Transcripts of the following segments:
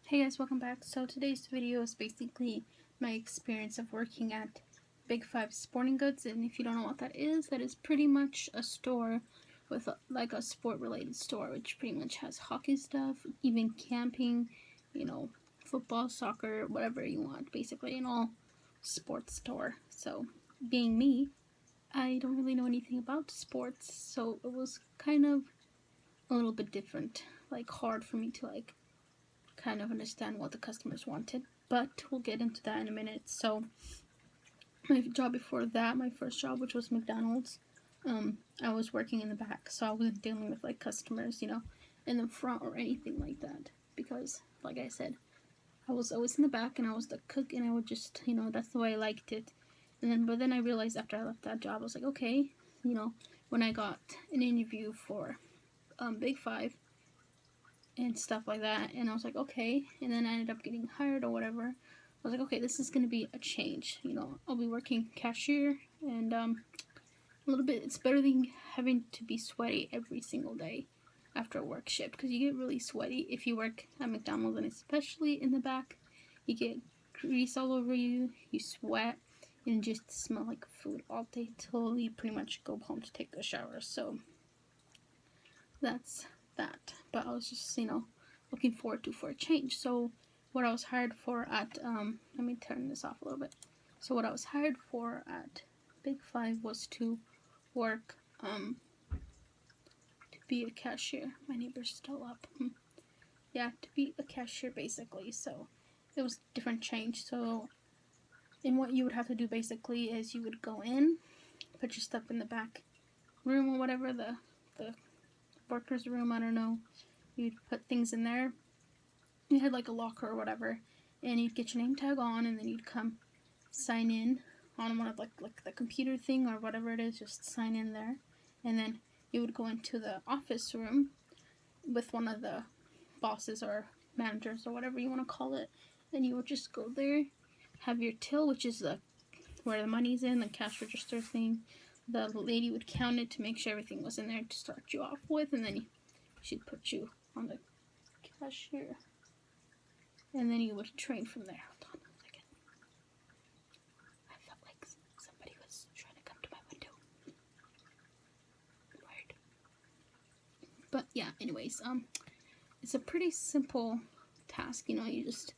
Hey guys, welcome back. So today's video is basically my experience of working at Big Five Sporting Goods, and if you don't know what that is pretty much a store with like a sport related store, which pretty much has hockey stuff, even camping, football, soccer, whatever you want, basically an all sports store. So being me, I don't really know anything about sports, so it was kind of a little bit different, like hard for me to kind of understand what the customers wanted, but we'll get into that in a minute. So my job before that, my first job, which was McDonald's, I was working in the back, so I wasn't dealing with like customers, in the front or anything like that, because like I said, I was always in the back and I was the cook, and I would just, that's the way I liked it. But then I realized after I left that job, I was like, okay, when I got an interview for Big Five and stuff like that, and I was like, okay, and then I ended up getting hired or whatever. I was like, okay, this is gonna be a change, I'll be working cashier, and a little bit, it's better than having to be sweaty every single day after a work shift, because you get really sweaty if you work at McDonald's, and especially in the back, you get grease all over you, you sweat, and just smell like food all day till you pretty much go home to take a shower. So that's that. But I was just, looking forward to for a change. So what I was hired for at let me turn this off a little bit. So what I was hired for at Big Five was to work to be a cashier. My neighbor's still up. Yeah, to be a cashier basically. So it was a different change. So and what you would have to do basically is you would go in, put your stuff in the back room or whatever, the workers room, I don't know. You'd put things in there. You had like a locker or whatever, and you'd get your name tag on, and then you'd come sign in on one of like the computer thing or whatever it is, just sign in there, and then you would go into the office room with one of the bosses or managers or whatever you want to call it, and you would just go there, have your till, which is where the money's in, the cash register thing. The lady would count it to make sure everything was in there to start you off with, and then she'd put you on the cashier, and then you would train from there. Hold on a second. I felt like somebody was trying to come to my window. Weird. But yeah, anyways, it's a pretty simple task, you just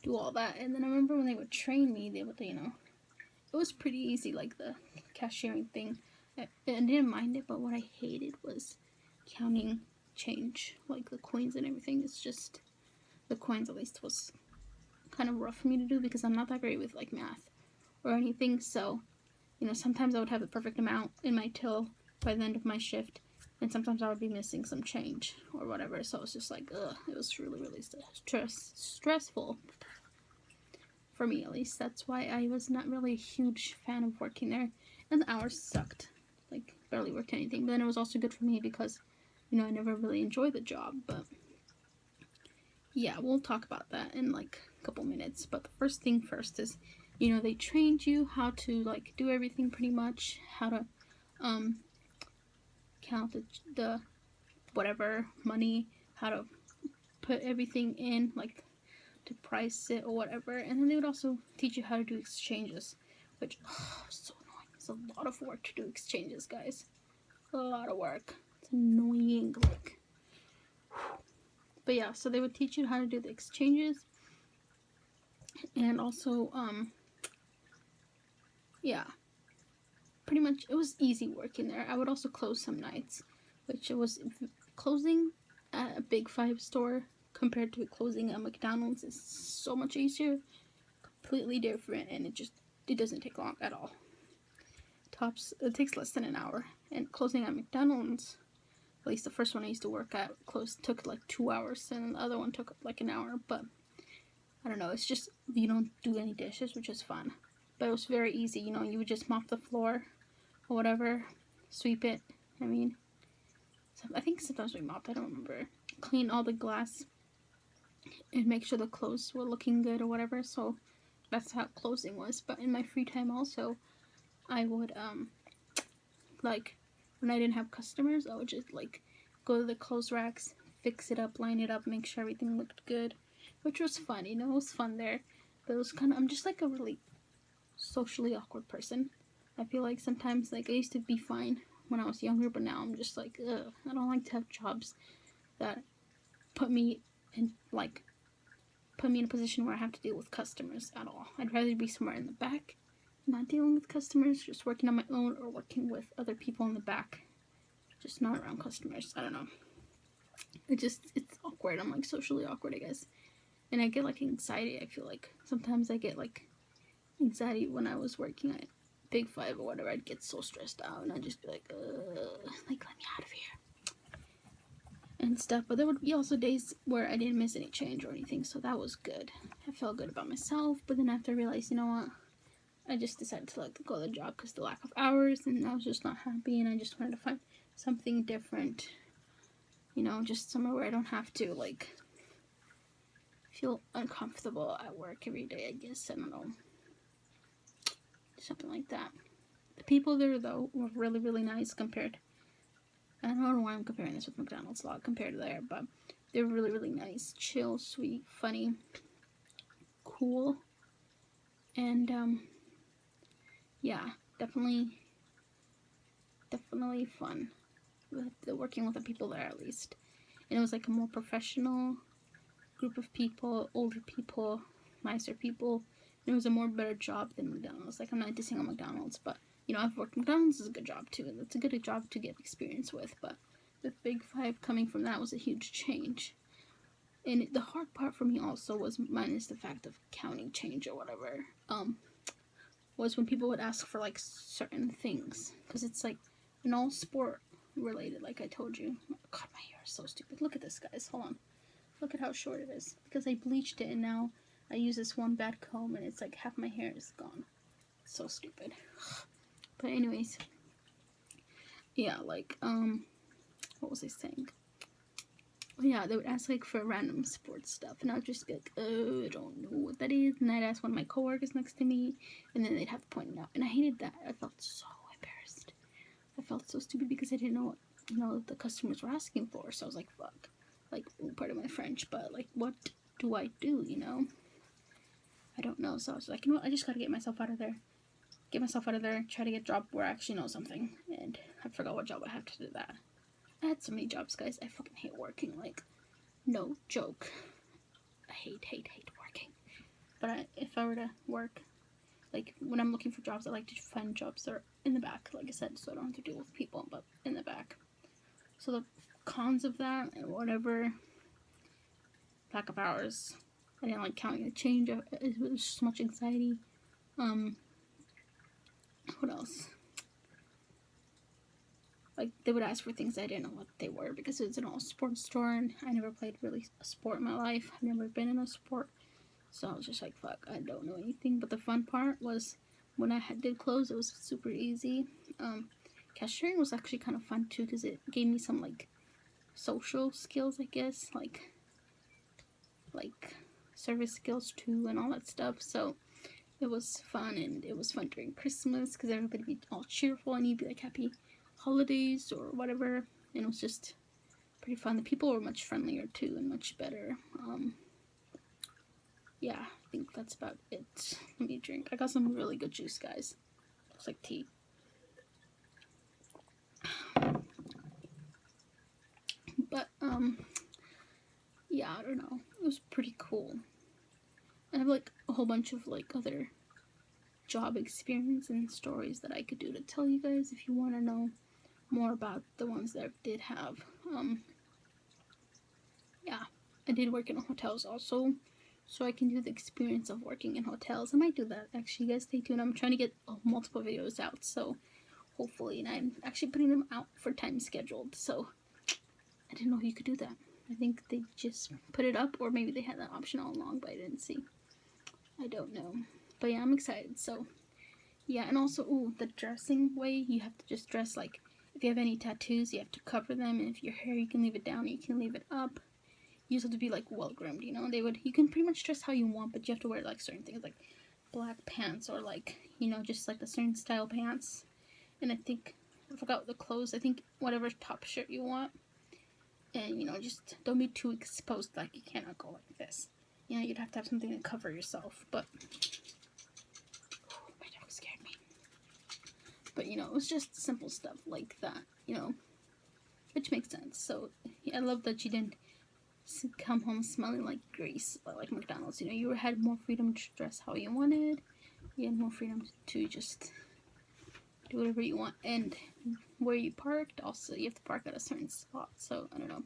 do all that. And then I remember when they would train me, they would, it was pretty easy, like the cashiering thing. I didn't mind it, but what I hated was counting change, like the coins and everything. It's just, the coins at least was kind of rough for me to do because I'm not that great with like math or anything. So, sometimes I would have the perfect amount in my till by the end of my shift, and sometimes I would be missing some change or whatever. So it was just like, it was really, really stressful. For me, at least. That's why I was not really a huge fan of working there, and the hours sucked. Like, barely worked anything. But then it was also good for me because, I never really enjoyed the job. But yeah, we'll talk about that in like a couple minutes. But the first thing first is, they trained you how to like do everything pretty much, how to count the whatever money, how to put everything in, like to price it or whatever. And then they would also teach you how to do exchanges, which so annoying. It's a lot of work to do exchanges, guys. A lot of work. It's annoying, like. But yeah, so they would teach you how to do the exchanges, and also yeah, pretty much it was easy working there. I would also close some nights, which it was closing at a Big Five store compared to closing at McDonald's is so much easier, completely different, and it doesn't take long at all. It takes less than an hour, and closing at McDonald's, at least the first one I used to work at, took like 2 hours, and the other one took like an hour. But I don't know, it's just you don't do any dishes, which is fun. But it was very easy, you would just mop the floor or whatever, sweep it. I think sometimes we mopped, I don't remember. Clean all the glass and make sure the clothes were looking good or whatever. So that's how closing was. But in my free time also, I would like when I didn't have customers, I would just like go to the clothes racks, fix it up, line it up, make sure everything looked good, which was fun. You know, it was fun there. But it was kind of, I'm just like a really socially awkward person. I feel like sometimes, like, I used to be fine when I was younger, but now I'm just like, ugh, I don't like to have jobs that put me in, like, put me in a position where I have to deal with customers at all. I'd rather be somewhere in the back, not dealing with customers, just working on my own, or working with other people in the back, just not around customers. I don't know. It's awkward. I'm like socially awkward, I guess. And I get like anxiety. I feel like sometimes I get like anxiety when I was working at Big Five or whatever. I'd get so stressed out and I'd just be like, like, let me out of here and stuff. But there would be also days where I didn't miss any change or anything, so that was good. I felt good about myself. But then after I realized, you know what, I just decided to let go of the job because the lack of hours, and I was just not happy, and I just wanted to find something different, you know, just somewhere where I don't have to like feel uncomfortable at work every day, I guess. I don't know, something like that. The people there, though, were really, really nice compared. I don't know why I'm comparing this with McDonald's a lot compared to there, but they were really, really nice, chill, sweet, funny, cool, and yeah, definitely fun with working with the people there, at least. And it was like a more professional group of people, older people, nicer people. And it was a more better job than McDonald's. Like, I'm not dissing on McDonald's, but you know, I've worked McDonald's is a good job too. It's a good job to get experience with, but the Big Five coming from that was a huge change. And the hard part for me also was, minus the fact of counting change or whatever, was when people would ask for like certain things, because it's like an all sport related, like I told you. Oh, God, my hair is so stupid. Look at this, guys. Hold on. Look at how short it is, because I bleached it and now I use this one bad comb and it's like half my hair is gone. It's so stupid. But anyways, yeah, like, what was I saying? Yeah, they would ask like for random sports stuff, and I'd just be like, oh, I don't know what that is. And I'd ask one of my coworkers next to me, and then they'd have to point it out. And I hated that. I felt so embarrassed. I felt so stupid because I didn't know what, you know, the customers were asking for. So I was like, fuck. Like, pardon my French, but like, what do I do, you know? I don't know. So I was like, you know what, I just gotta get myself out of there. Try to get a job where I actually know something. And I forgot what job I have to do that. I had so many jobs, guys. I fucking hate working. Like, no joke. I hate working. But if I were to work, like, when I'm looking for jobs, I like to find jobs that are in the back, like I said, so I don't have to deal with people, but in the back. So the cons of that, and whatever, lack of hours. I didn't like counting the change. It was so much anxiety. What else? Like, they would ask for things I didn't know what they were, because it was an all sports store, and I never played really a sport in my life. I've never been in a sport, so I was just like, fuck, I don't know anything. But the fun part was when I did clothes, it was super easy. Cashiering was actually kind of fun too, because it gave me some like social skills, I guess, like service skills too, and all that stuff. So it was fun, and it was fun during Christmas because everybody would be all cheerful, and you'd be like, happy holidays or whatever, and it was just pretty fun. The people were much friendlier too, and much better. Yeah, I think that's about it. Let me drink. I got some really good juice, guys. Looks like tea. But yeah, I don't know. It was pretty cool. I have like a whole bunch of like other job experience and stories that I could do to tell you guys if you want to know more about the ones that I did have. Yeah, I did work in hotels also, so I can do the experience of working in hotels. I might do that, actually. You guys stay tuned. I'm trying to get multiple videos out, so hopefully, and I'm actually putting them out for time scheduled, so I didn't know you could do that. I think they just put it up, or maybe they had that option all along, but I didn't see. I don't know. But yeah, I'm excited, so yeah. And also, ooh, the dressing way, you have to just dress like, if you have any tattoos, you have to cover them, and if your hair, you can leave it down, you can leave it up. You just have to be like well groomed, you know. You can pretty much dress how you want, but you have to wear like certain things, like black pants, or like, you know, just like a certain style pants. And I forgot the clothes. I think whatever top shirt you want, and you know, just don't be too exposed. Like, you cannot go like this. you know, you'd have to have something to cover yourself, but my dog scared me. But, you know, it was just simple stuff like that, you know, which makes sense. So, I love that you didn't come home smelling like grease, like McDonald's. You know, you had more freedom to dress how you wanted. You had more freedom to just do whatever you want. And where you parked, also, you have to park at a certain spot. So, I don't know.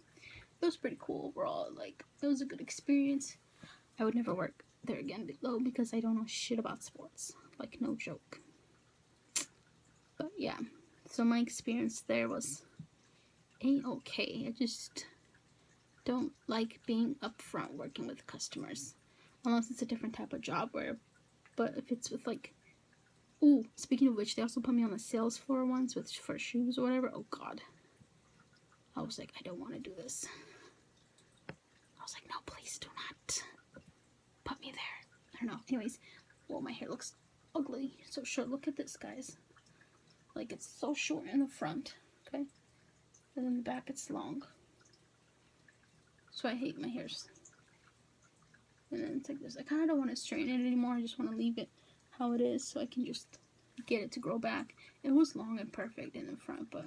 It was pretty cool overall. Like, it was a good experience. I would never work there again, though, because I don't know shit about sports. Like, no joke. But, yeah. So, my experience there was A-okay. I just don't like being upfront working with customers. Unless it's a different type of job where, but if it's with like, ooh, speaking of which, they also put me on the sales floor once for shoes or whatever. Oh god. I was like, I don't want to do this. I was like, no, please do not put me there. I don't know. Anyways, well, my hair looks ugly. So short. Look at this, guys. Like, it's so short in the front, okay? And in the back, it's long. So I hate my hairs. And then it's like this. I kind of don't want to straighten it anymore. I just want to leave it how it is so I can just get it to grow back. It was long and perfect in the front, but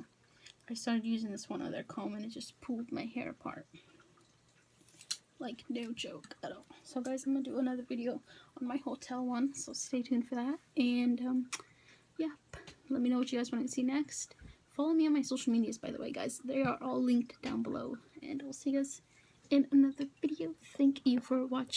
I started using this one other comb and it just pulled my hair apart. Like, no joke at all. So guys, I'm going to do another video on my hotel one, so stay tuned for that. And, yeah, let me know what you guys want to see next. Follow me on my social medias, by the way, guys. They are all linked down below. And I'll see you guys in another video. Thank you for watching.